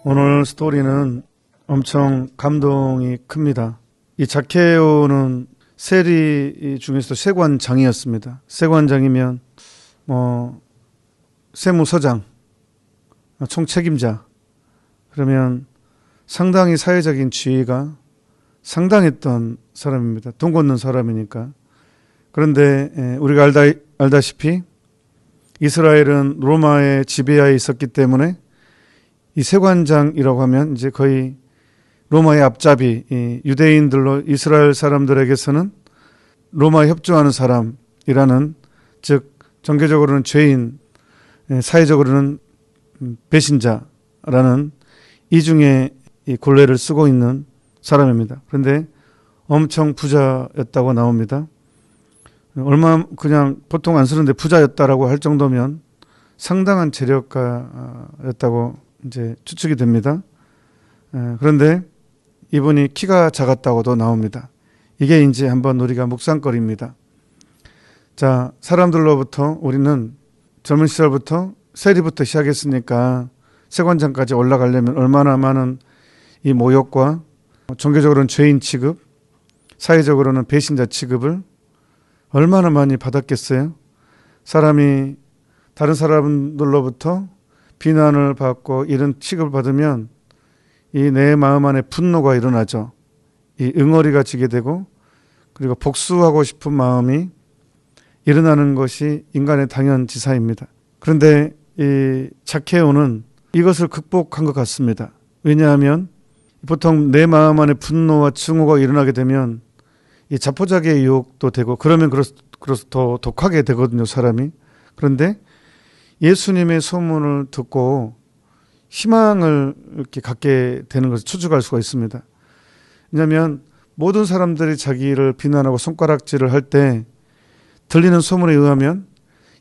오늘 스토리는 엄청 감동이 큽니다. 이 zakhe오는 세리 중에서 세관장이었습니다. 세관장이면 세무서장, 총책임자, 그러면 상당히 사회적인 지위가 상당했던 사람입니다. 돈 걷는 사람이니까. 그런데 우리가 알다시피 이스라엘은 로마의 지배하에 있었기 때문에 이 세관장이라고 하면 이제 거의 로마의 앞잡이, 유대인들로 이스라엘 사람들에게서는 로마에 협조하는 사람이라는, 즉 종교적으로는 죄인, 사회적으로는 배신자라는 이중의 이 곤례를 쓰고 있는 사람입니다. 그런데 엄청 부자였다고 나옵니다. 얼마 그냥 보통 안 쓰는데 부자였다라고 할 정도면 상당한 재력가였다고 이제 추측이 됩니다. 그런데 이분이 키가 작았다고도 나옵니다. 이게 이제 한번 우리가 묵상거리입니다. 자, 사람들로부터 우리는 젊은 시절부터 세리부터 시작했으니까 세관장까지 올라가려면 얼마나 많은 이 모욕과 종교적으로는 죄인 취급, 사회적으로는 배신자 취급을 얼마나 많이 받았겠어요? 사람이 다른 사람들로부터 비난을 받고 이런 취급을 받으면 이 내 마음 안에 분노가 일어나죠. 이 응어리가 지게 되고, 그리고 복수하고 싶은 마음이 일어나는 것이 인간의 당연지사입니다. 그런데 이 zakhe오는 이것을 극복한 것 같습니다. 왜냐하면 보통 내 마음 안에 분노와 증오가 일어나게 되면 이 자포자기의 유혹도 되고, 그러면 더 독하게 되거든요, 사람이. 그런데 예수님의 소문을 듣고 희망을 이렇게 갖게 되는 것을 추측할 수가 있습니다. 왜냐하면 모든 사람들이 자기를 비난하고 손가락질을 할 때 들리는 소문에 의하면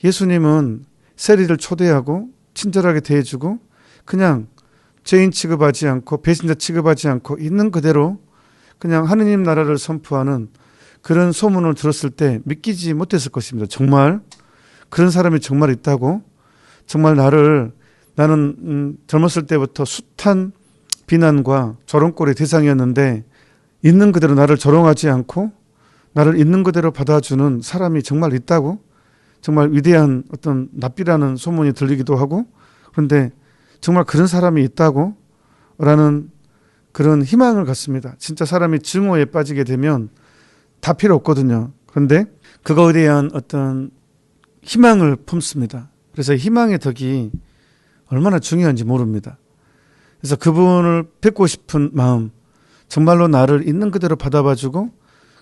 예수님은 세리를 초대하고 친절하게 대해주고 그냥 죄인 취급하지 않고 배신자 취급하지 않고 있는 그대로 그냥 하느님 나라를 선포하는 그런 소문을 들었을 때 믿기지 못했을 것입니다. 정말 그런 사람이 정말 있다고? 정말 나는 젊었을 때부터 숱한 비난과 조롱꼴의 대상이었는데 있는 그대로 나를 조롱하지 않고 나를 있는 그대로 받아주는 사람이 정말 있다고? 정말 위대한 어떤 납비라는 소문이 들리기도 하고, 그런데 정말 그런 사람이 있다고? 라는 그런 희망을 갖습니다. 진짜 사람이 증오에 빠지게 되면 다 필요 없거든요. 그런데 그거에 대한 어떤 희망을 품습니다. 그래서 희망의 덕이 얼마나 중요한지 모릅니다. 그래서 그분을 뵙고 싶은 마음, 정말로 나를 있는 그대로 받아봐주고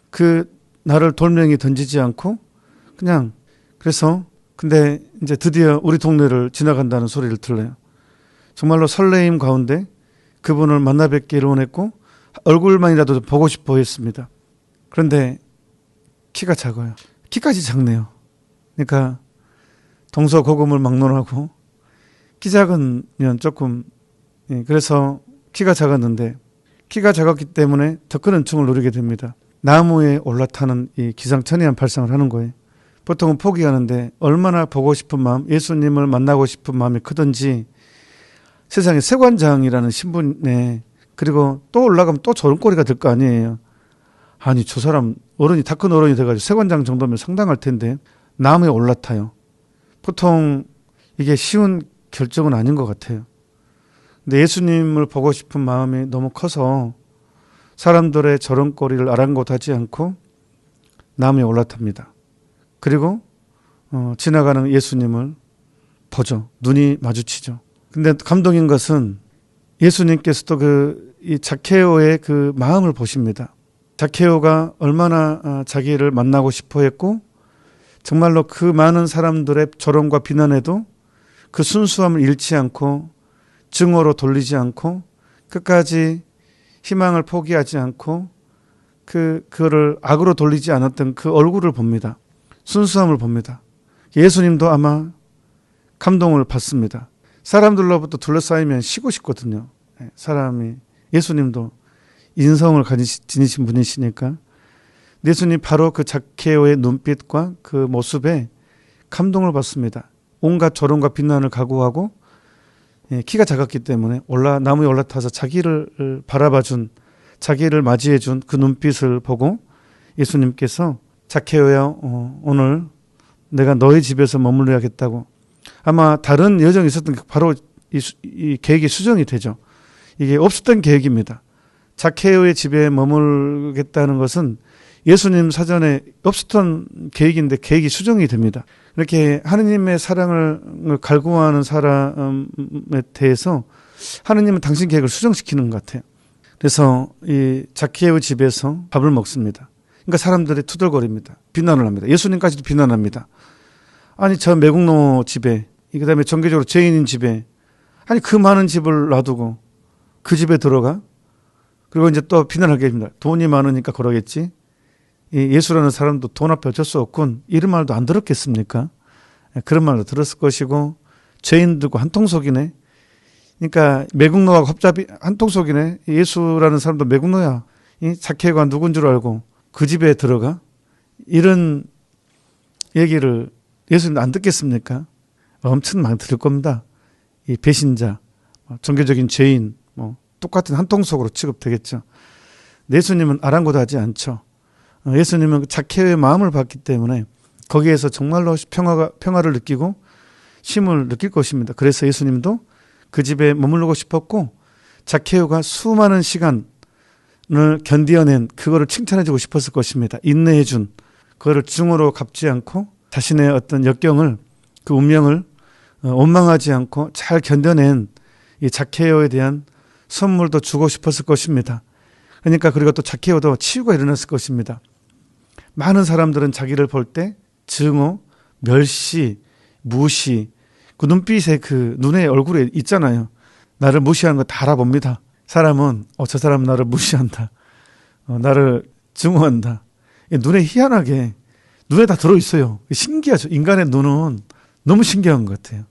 그 나를 돌멩이 던지지 않고 그냥, 그래서 근데 이제 드디어 우리 동네를 지나간다는 소리를 들어요. 정말로 설레임 가운데 그분을 만나 뵙기를 원했고 얼굴만이라도 보고 싶어 했습니다. 그런데 키가 작아요. 키까지 작네요. 그러니까 동서고금을 막론하고 키 작으면 조금, 그래서 키가 작았는데 키가 작았기 때문에 더 큰 은총을 누리게 됩니다. 나무에 올라타는 이 기상천외한 발상을 하는 거예요. 보통은 포기하는데 얼마나 보고 싶은 마음, 예수님을 만나고 싶은 마음이 크든지 세상에 세관장이라는 신분에, 그리고 또 올라가면 또 조롱거리가 될 거 아니에요. 아니 저 사람 어른이 다 큰 어른이 돼가지고 세관장 정도면 상당할 텐데 나무에 올라타요. 보통 이게 쉬운 결정은 아닌 것 같아요. 근데 예수님을 보고 싶은 마음이 너무 커서 사람들의 조롱거리를 아랑곳하지 않고 나무에 올라탑니다. 그리고 지나가는 예수님을 보죠. 눈이 마주치죠. 근데 감동인 것은 예수님께서도 이 zakhe오의 그 마음을 보십니다. zakhe오가 얼마나 자기를 만나고 싶어 했고 정말로 그 많은 사람들의 조롱과 비난에도 그 순수함을 잃지 않고 증오로 돌리지 않고 끝까지 희망을 포기하지 않고 그거를 악으로 돌리지 않았던 그 얼굴을 봅니다. 순수함을 봅니다. 예수님도 아마 감동을 받습니다. 사람들로부터 둘러싸이면 쉬고 싶거든요. 사람이, 예수님도 인성을 지니신 분이시니까. 예수님 바로 그 zakhe오의 눈빛과 그 모습에 감동을 받습니다. 온갖 조롱과 비난을 각오하고 키가 작았기 때문에 나무에 올라타서 자기를 바라봐준, 자기를 맞이해준 그 눈빛을 보고 예수님께서 자케오야, 오늘 내가 너의 집에서 머물러야겠다고. 아마 다른 여정이 있었던 게 바로 이 계획이 수정이 되죠. 이게 없었던 계획입니다. 자케오의 집에 머물겠다는 것은 예수님 사전에 없었던 계획인데 계획이 수정이 됩니다. 이렇게 하느님의 사랑을 갈구하는 사람에 대해서 하느님은 당신 계획을 수정시키는 것 같아요. 그래서 이 자케오 집에서 밥을 먹습니다. 그러니까 사람들이 투덜거립니다. 비난을 합니다. 예수님까지도 비난합니다. 아니 저 매국노 집에, 그다음에 정교적으로 죄인인 집에, 아니 그 많은 집을 놔두고 그 집에 들어가? 그리고 이제 또 비난하게 됩니다. 돈이 많으니까 그러겠지. 예수라는 사람도 돈 앞에 어쩔 수 없군. 이런 말도 안 들었겠습니까? 그런 말도 들었을 것이고, 죄인들과 한통속이네. 그러니까 매국노하고 합잡이 한통속이네. 예수라는 사람도 매국노야. 이 자케오가 누군 줄 알고 그 집에 들어가? 이런 얘기를 예수님 안 듣겠습니까? 엄청 많이 들을 겁니다. 이 배신자, 종교적인 죄인, 똑같은 한통속으로 취급되겠죠. 예수님은 아랑곳하지 않죠. 예수님은 자케오의 마음을 봤기 때문에 거기에서 정말로 평화를 느끼고 쉼을 느낄 것입니다. 그래서 예수님도 그 집에 머무르고 싶었고, 자케오가 수많은 시간을 견디어낸 그거를 칭찬해주고 싶었을 것입니다. 인내해준 그거를 중으로 갚지 않고 자신의 어떤 역경을, 그 운명을 원망하지 않고 잘 견뎌낸 이 자케오에 대한 선물도 주고 싶었을 것입니다. 그러니까 그리고 또 자케오도 치유가 일어났을 것입니다. 많은 사람들은 자기를 볼 때 증오, 멸시, 무시, 그 눈빛에 그 눈에 얼굴에 있잖아요. 나를 무시하는 거 다 알아봅니다. 사람은 저 사람은 나를 무시한다. 나를 증오한다. 눈에 희한하게 눈에 다 들어있어요. 신기하죠. 인간의 눈은 너무 신기한 것 같아요.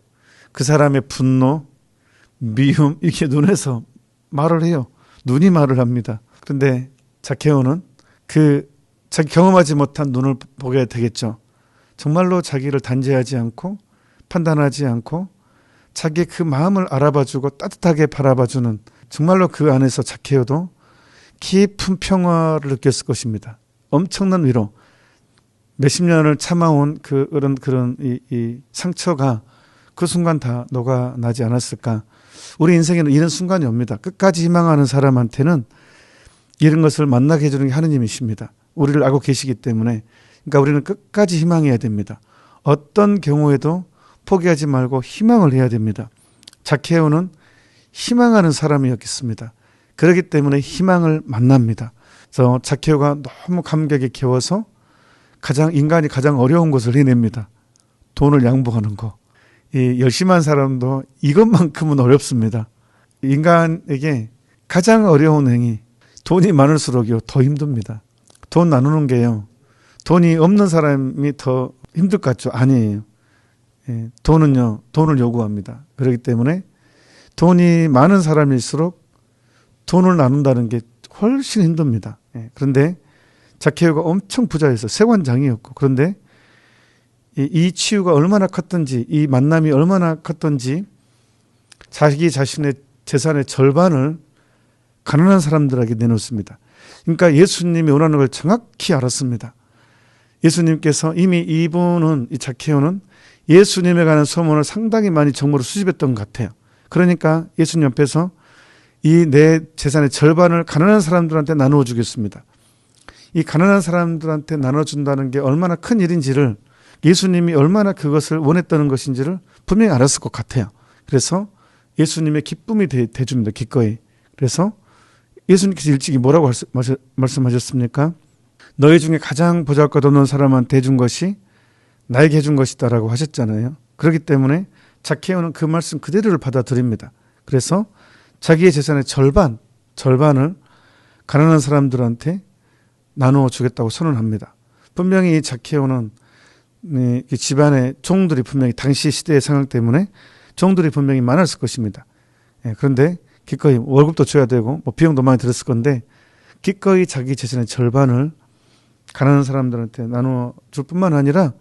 그 사람의 분노, 미움 이렇게 눈에서 말을 해요. 눈이 말을 합니다. 그런데 자케오는 자기 경험하지 못한 눈을 보게 되겠죠. 정말로 자기를 단죄하지 않고 판단하지 않고 자기의 그 마음을 알아봐주고 따뜻하게 바라봐주는, 정말로 그 안에서 자케오도 깊은 평화를 느꼈을 것입니다. 엄청난 위로, 몇십 년을 참아온 그런 이 상처가 그 순간 다 녹아나지 않았을까. 우리 인생에는 이런 순간이 옵니다. 끝까지 희망하는 사람한테는 이런 것을 만나게 해주는 게 하느님이십니다. 우리를 알고 계시기 때문에. 그러니까 우리는 끝까지 희망해야 됩니다. 어떤 경우에도 포기하지 말고 희망을 해야 됩니다. 자케오는 희망하는 사람이었겠습니다. 그렇기 때문에 희망을 만납니다. 그래서 자케오가 너무 감격에 겨워서 인간이 가장 어려운 것을 해냅니다. 돈을 양보하는 거. 이 열심한 사람도 이것만큼은 어렵습니다. 인간에게 가장 어려운 행위, 돈이 많을수록요 더 힘듭니다. 돈 나누는 게요, 돈이 없는 사람이 더 힘들 것 같죠? 아니에요. 돈은요, 돈을 요구합니다. 그렇기 때문에 돈이 많은 사람일수록 돈을 나눈다는 게 훨씬 힘듭니다. 그런데 자케오가 엄청 부자였어요. 세관장이었고, 그런데 이 치유가 얼마나 컸던지, 이 만남이 얼마나 컸던지, 자기 자신의 재산의 절반을 가난한 사람들에게 내놓습니다. 그러니까 예수님이 원하는 걸 정확히 알았습니다. 예수님께서 이미 이 자케오는 예수님에 관한 소문을 상당히 많이 정보를 수집했던 것 같아요. 그러니까 예수님 옆에서 이 내 재산의 절반을 가난한 사람들한테 나누어 주겠습니다. 이 가난한 사람들한테 나눠준다는 게 얼마나 큰 일인지를, 예수님이 얼마나 그것을 원했다는 것인지를 분명히 알았을 것 같아요. 그래서 예수님의 기쁨이 돼줍니다. 기꺼이. 그래서 예수님께서 일찍이 뭐라고 말씀하셨습니까? 너희 중에 가장 보잘것없는 사람한테 해준 것이 나에게 해준 것이다라고 하셨잖아요. 그렇기 때문에 자케오는 그 말씀 그대로를 받아들입니다. 그래서 자기의 재산의 절반을 가난한 사람들한테 나누어 주겠다고 선언합니다. 분명히 자케오는 집안의 종들이 분명히 당시 시대의 상황 때문에 종들이 분명히 많았을 것입니다. 그런데 기꺼이 월급도 줘야 되고 비용도 많이 들었을 건데 기꺼이 자기 재산의 절반을 가난한 사람들한테 나누어 줄 뿐만 아니라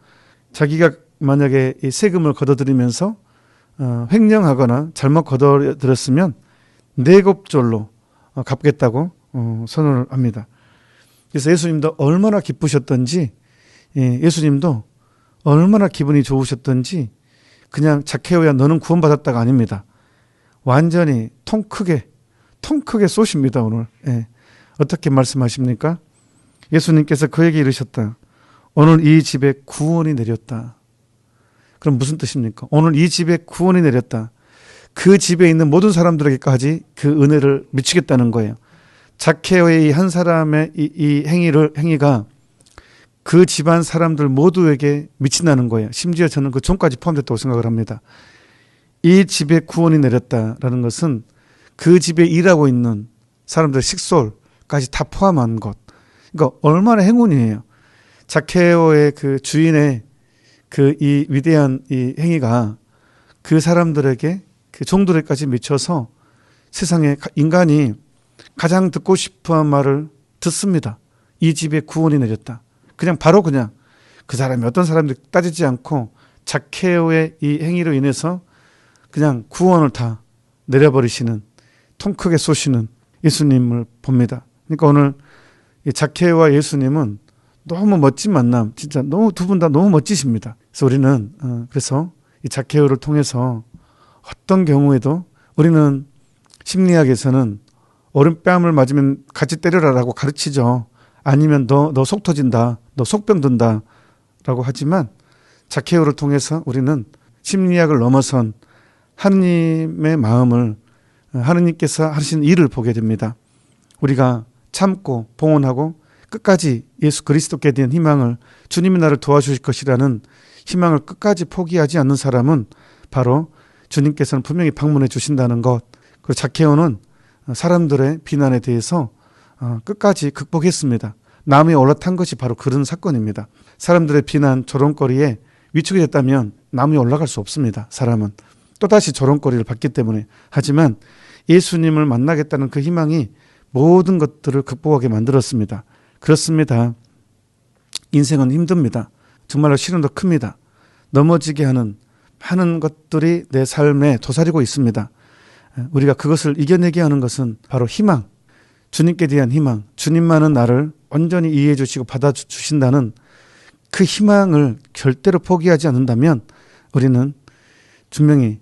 자기가 만약에 이 세금을 걷어들이면서 횡령하거나 잘못 거둬들였으면 4곱절로 갚겠다고 선언을 합니다. 그래서 예수님도 얼마나 기쁘셨던지, 예수님도 얼마나 기분이 좋으셨던지 그냥 자케오야 너는 구원받았다가 아닙니다. 완전히 통 크게 쏘십니다. 오늘. 어떻게 말씀하십니까? 예수님께서 그에게 이르셨다. 오늘 이 집에 구원이 내렸다. 그럼 무슨 뜻입니까? 오늘 이 집에 구원이 내렸다. 그 집에 있는 모든 사람들에게까지 그 은혜를 미치겠다는 거예요. 자케오의 이 한 사람의 이 행위가 그 집안 사람들 모두에게 미친다는 거예요. 심지어 저는 그 종까지 포함됐다고 생각을 합니다. 이 집에 구원이 내렸다라는 것은 그 집에 일하고 있는 사람들의 식솔까지 다 포함한 것. 그러니까 얼마나 행운이에요. 자케오의 그 주인의 그 이 위대한 이 행위가 그 사람들에게 그 종들에게까지 미쳐서 세상에 인간이 가장 듣고 싶어한 말을 듣습니다. 이 집에 구원이 내렸다. 그냥 바로 그냥 그 사람이 어떤 사람들 따지지 않고 자케오의 이 행위로 인해서 그냥 구원을 다 내려버리시는, 통 크게 쏘시는 예수님을 봅니다. 그러니까 오늘 이 자케오와 예수님은 너무 멋진 만남, 진짜 너무 두 분 다 너무 멋지십니다. 그래서 우리는 그래서 이 자케오를 통해서 어떤 경우에도 우리는 심리학에서는 오른뺨을 맞으면 같이 때려라라고 가르치죠. 아니면 너 속 터진다, 너 속병 든다 라고 하지만 자케오를 통해서 우리는 심리학을 넘어선 하느님의 마음을, 하느님께서 하신 일을 보게 됩니다. 우리가 참고 봉헌하고 끝까지 예수 그리스도께 대한 희망을, 주님이 나를 도와주실 것이라는 희망을 끝까지 포기하지 않는 사람은 바로 주님께서는 분명히 방문해 주신다는 것. 그리고 자케오는 사람들의 비난에 대해서 끝까지 극복했습니다. 나무에 올라탄 것이 바로 그런 사건입니다. 사람들의 비난, 조롱거리에 위축이 됐다면 나무에 올라갈 수 없습니다. 사람은 또다시 조롱거리를 받기 때문에. 하지만 예수님을 만나겠다는 그 희망이 모든 것들을 극복하게 만들었습니다. 그렇습니다. 인생은 힘듭니다. 정말로 시련도 큽니다. 넘어지게 하는 많은 것들이 내 삶에 도사리고 있습니다. 우리가 그것을 이겨내게 하는 것은 바로 희망, 주님께 대한 희망, 주님만은 나를 온전히 이해해 주시고 받아주신다는 그 희망을 절대로 포기하지 않는다면 우리는 분명히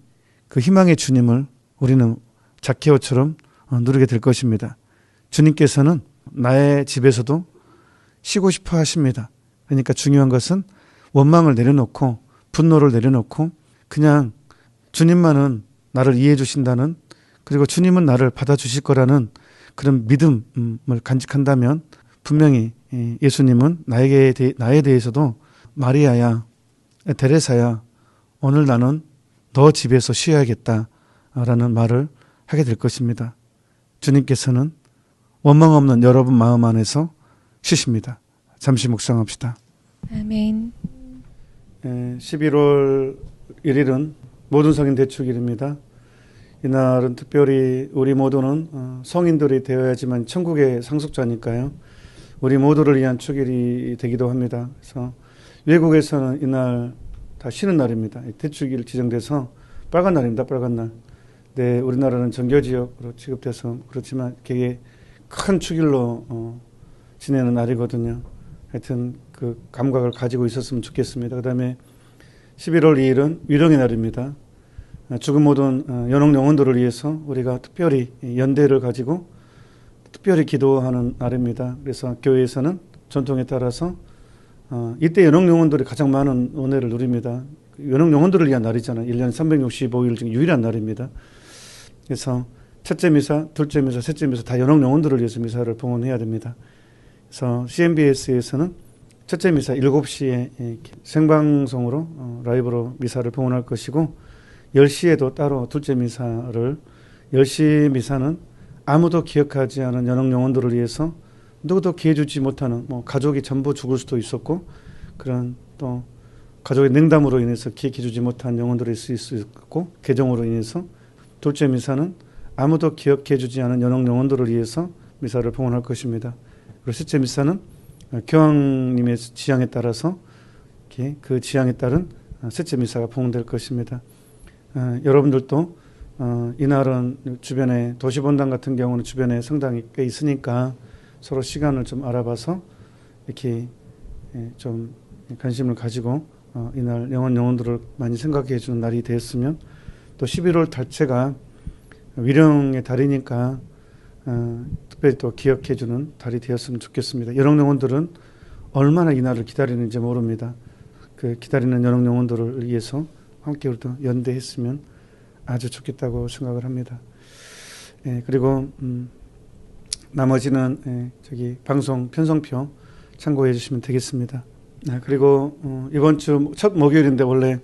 그 희망의 주님을 우리는 자케오처럼 누리게 될 것입니다. 주님께서는 나의 집에서도 쉬고 싶어 하십니다. 그러니까 중요한 것은 원망을 내려놓고 분노를 내려놓고 그냥 주님만은 나를 이해해 주신다는, 그리고 주님은 나를 받아주실 거라는 그런 믿음을 간직한다면 분명히 예수님은 나에 대해서도 마리아야, 데레사야, 오늘 나는 너 집에서 쉬어야겠다라는 말을 하게 될 것입니다. 주님께서는 원망 없는 여러분 마음 안에서 쉬십니다. 잠시 묵상합시다. 아멘. 11월 1일은 모든 성인 대축일입니다. 이날은 특별히 우리 모두는 성인들이 되어야지만 천국의 상속자니까요. 우리 모두를 위한 축일이 되기도 합니다. 그래서 외국에서는 이날 다 쉬는 날입니다. 대축일 지정돼서 빨간 날입니다. 빨간 날. 네, 우리나라는 정교지역으로 취급돼서 그렇지만 되게 큰 축일로 지내는 날이거든요. 하여튼 그 감각을 가지고 있었으면 좋겠습니다. 그 다음에 11월 2일은 위령의 날입니다. 죽은 모든 연옥 영혼들을 위해서 우리가 특별히 연대를 가지고 특별히 기도하는 날입니다. 그래서 교회에서는 전통에 따라서 이때 연옥 영혼들이 가장 많은 은혜를 누립니다. 연옥 영혼들을 위한 날이잖아요. 1년 365일 중 유일한 날입니다. 그래서 첫째 미사, 둘째 미사, 셋째 미사 다 연옥 영혼들을 위해서 미사를 봉헌해야 됩니다. 그래서 CMBS에서는 첫째 미사 7시에 생방송으로 라이브로 미사를 봉헌할 것이고 10시에도 따로 둘째 미사를, 10시 미사는 아무도 기억하지 않은 연옥 영혼들을 위해서 누구도 기회 주지 못하는 가족이 전부 죽을 수도 있었고 그런 또 가족의 냉담으로 인해서 기회 주지 못한 영혼들이 있을 수 있고 개종으로 인해서 둘째 미사는 아무도 기억해 주지 않은 연옥 영혼들을 위해서 미사를 봉헌할 것입니다. 그리고 셋째 미사는 교황님의 지향에 따라서 그 지향에 따른 셋째 미사가 봉헌될 것입니다. 여러분들도 이날은 주변에 도시본당 같은 경우는 주변에 성당이 꽤 있으니까 서로 시간을 좀 알아봐서 이렇게 좀 관심을 가지고 이날 영혼들을 많이 생각해 주는 날이 되었으면, 또 11월 달째가 위령의 달이니까 특별히 또 기억해 주는 달이 되었으면 좋겠습니다. 영혼들은 얼마나 이 날을 기다리는지 모릅니다. 그 기다리는 영혼들을 위해서 함께 우리도 연대했으면 아주 좋겠다고 생각을 합니다. 그리고 나머지는 저기 방송 편성표 참고해 주시면 되겠습니다. 그리고 이번 주 첫 목요일인데 원래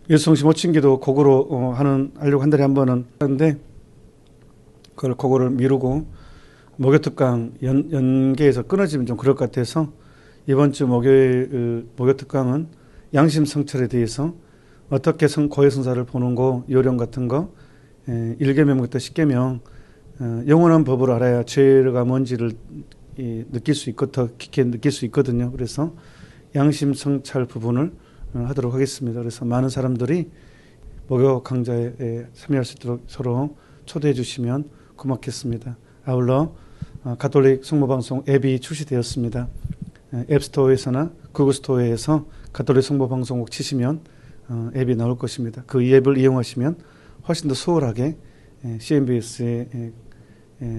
일성시 모친기도 곡으로 하려고 한 달에 한 번은 하는데 그걸 곡을 미루고 목요특강 연계해서 끊어지면 좀 그럴 것 같아서 이번 주 목요일 목요특강은 양심성찰에 대해서 어떻게 고해성사를 보는 거, 요령 같은 거, 1계명부터 10계명 영원한 법을 알아야 죄가 뭔지를 느낄 수 있고 더 깊게 느낄 수 있거든요. 그래서 양심성찰 부분을 하도록 하겠습니다. 그래서 많은 사람들이 목요 강좌에 참여할 수 있도록 서로 초대해 주시면 고맙겠습니다. 아울러 가톨릭 성모방송 앱이 출시되었습니다. 앱스토어에서나 구글스토어에서 가톨릭 성모방송국 치시면 앱이 나올 것입니다. 그 앱을 이용하시면 훨씬 더 수월하게 CNBS의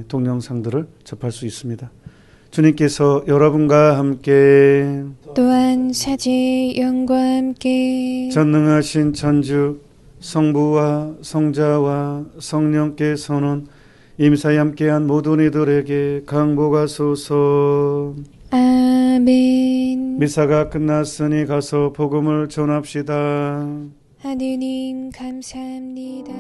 동영상들을 접할 수 있습니다. 주님께서 여러분과 함께 또한 사제의 영과 함께 전능하신 천주 성부와 성자와 성령께서는 임사에 함께한 모든 이들에게 강복하소서. 아멘. 미사가 끝났으니 가서 복음을 전합시다. 하느님 감사합니다.